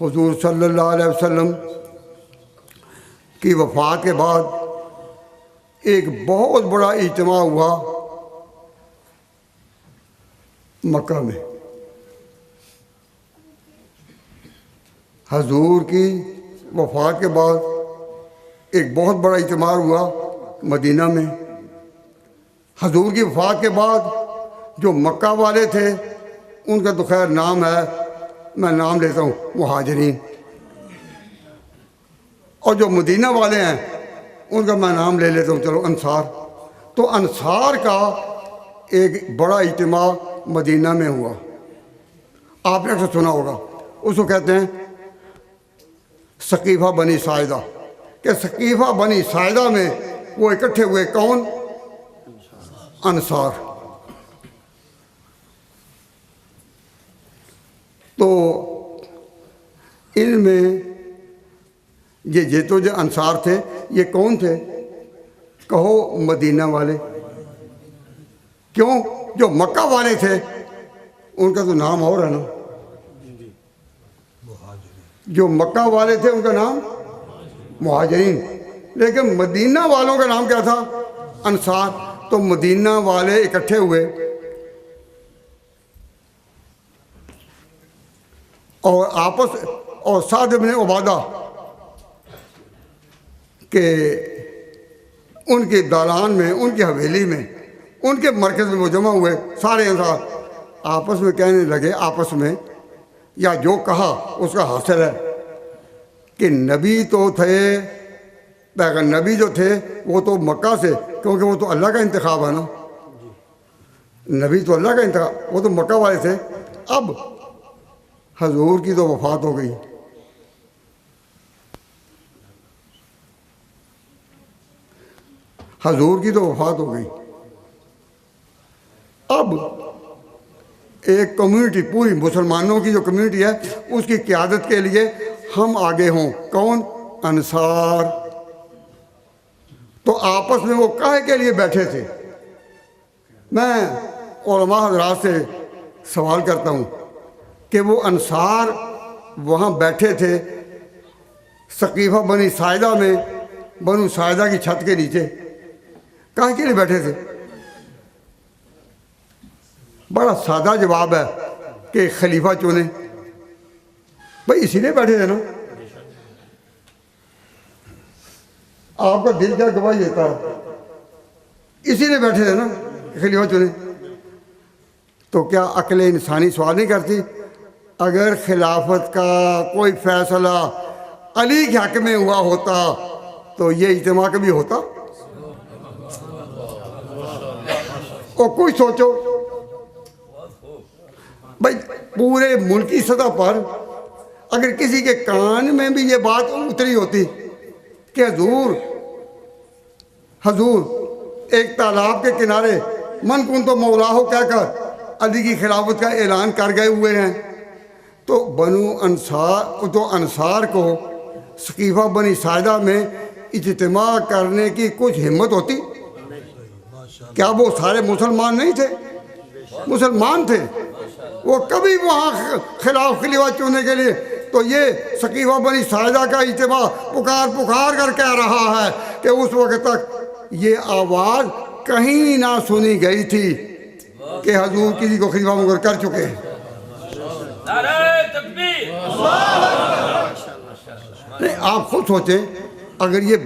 हुजूर सल्लल्लाहु अलैहि वसल्लम की वफ़ात के बाद एक बहुत बड़ा इज्तिमा हुआ मक्का में। हुजूर की वफ़ात के बाद एक बहुत बड़ा इज्तिमा हुआ मदीना में। हुजूर की वफ़ात के बाद जो मक्का वाले थे उनका तो खैर नाम है, मैं नाम लेता हूँ मुहाजिरीन, और जो मदीना वाले हैं उनका मैं नाम ले लेता हूँ, चलो अंसार। तो अंसार का एक बड़ा इज्तिमा मदीना में हुआ, आपने अक्सर सुना होगा। उसको कहते हैं सकीफ़ा बनी साइदा, कि सकीफ़ा बनी साइदा में वो इकट्ठे हुए, कौन? अंसार। तो इनमें ये तो जो अंसार थे, ये कौन थे? कहो मदीना वाले। क्यों? जो मक्का वाले थे उनका तो नाम और है ना, जो मक्का वाले थे उनका नाम मुहाजिरीन, लेकिन मदीना वालों का नाम क्या था? अंसार। तो मदीना वाले इकट्ठे हुए और आपस, और साद इब्न उबादा के उनके दालान में, उनकी हवेली में, उनके मरकज़ में वो जमा हुए सारे अंसार। आपस में कहने लगे, आपस में, या जो कहा उसका हासिल है कि नबी तो थे, पैगम्बर नबी जो थे वो तो मक्का से, क्योंकि वो तो अल्लाह का इंतखाब है ना, नबी तो अल्लाह का इंतखाब, वो तो मक्का वाले थे। अब हुजूर की तो वफ़ात हो गई, हुजूर की तो वफ़ात हो गई। अब एक कम्युनिटी, पूरी मुसलमानों की जो कम्युनिटी है, उसकी क़यादत के लिए हम आगे हों। कौन? अंसार। तो आपस में वो काहे के लिए बैठे थे? मैं उलमा हज़रात से सवाल करता हूँ कि वो अंसार वहाँ बैठे थे सकीफ़ा बनी साइदा में, बनु साइदा की छत के नीचे, काहे के लिए बैठे थे? बड़ा सादा जवाब है कि खलीफा चुने, भाई इसीलिए बैठे थे ना। आपका दिल क्या गवाही देता है? इसीलिए बैठे थे ना खलीफा चुने। तो क्या अक्ल इंसानी सवाल नहीं करती, अगर खिलाफत का कोई फैसला अली के हक में हुआ होता तो ये इज्तिमा कभी होता? और कोई सोचो भाई, पूरे मुल्की सतह पर अगर किसी के कान में भी ये बात उतरी होती कि हुजूर एक तालाब के किनारे मन कुन तो मौला हो कहकर अली की खिलाफत का ऐलान कर गए हुए हैं, तो बनु अंसार, तो अंसार को सकीफ़ा बनी साइदा में इज्तिमा करने की कुछ हिम्मत होती? क्या वो सारे मुसलमान नहीं थे? मुसलमान थे। वो कभी वहाँ खिलाफ खलीफा चुनने के लिए, तो ये सकीफ़ा बनी साइदा का इज्तिमा पुकार पुकार कर कह रहा है कि उस वक्त तक ये आवाज़ कहीं ना सुनी गई थी कि हुजूर किसी को खलीफा मुकर कर चुके हैं। नहीं, आप खुद सोचें, अगर ये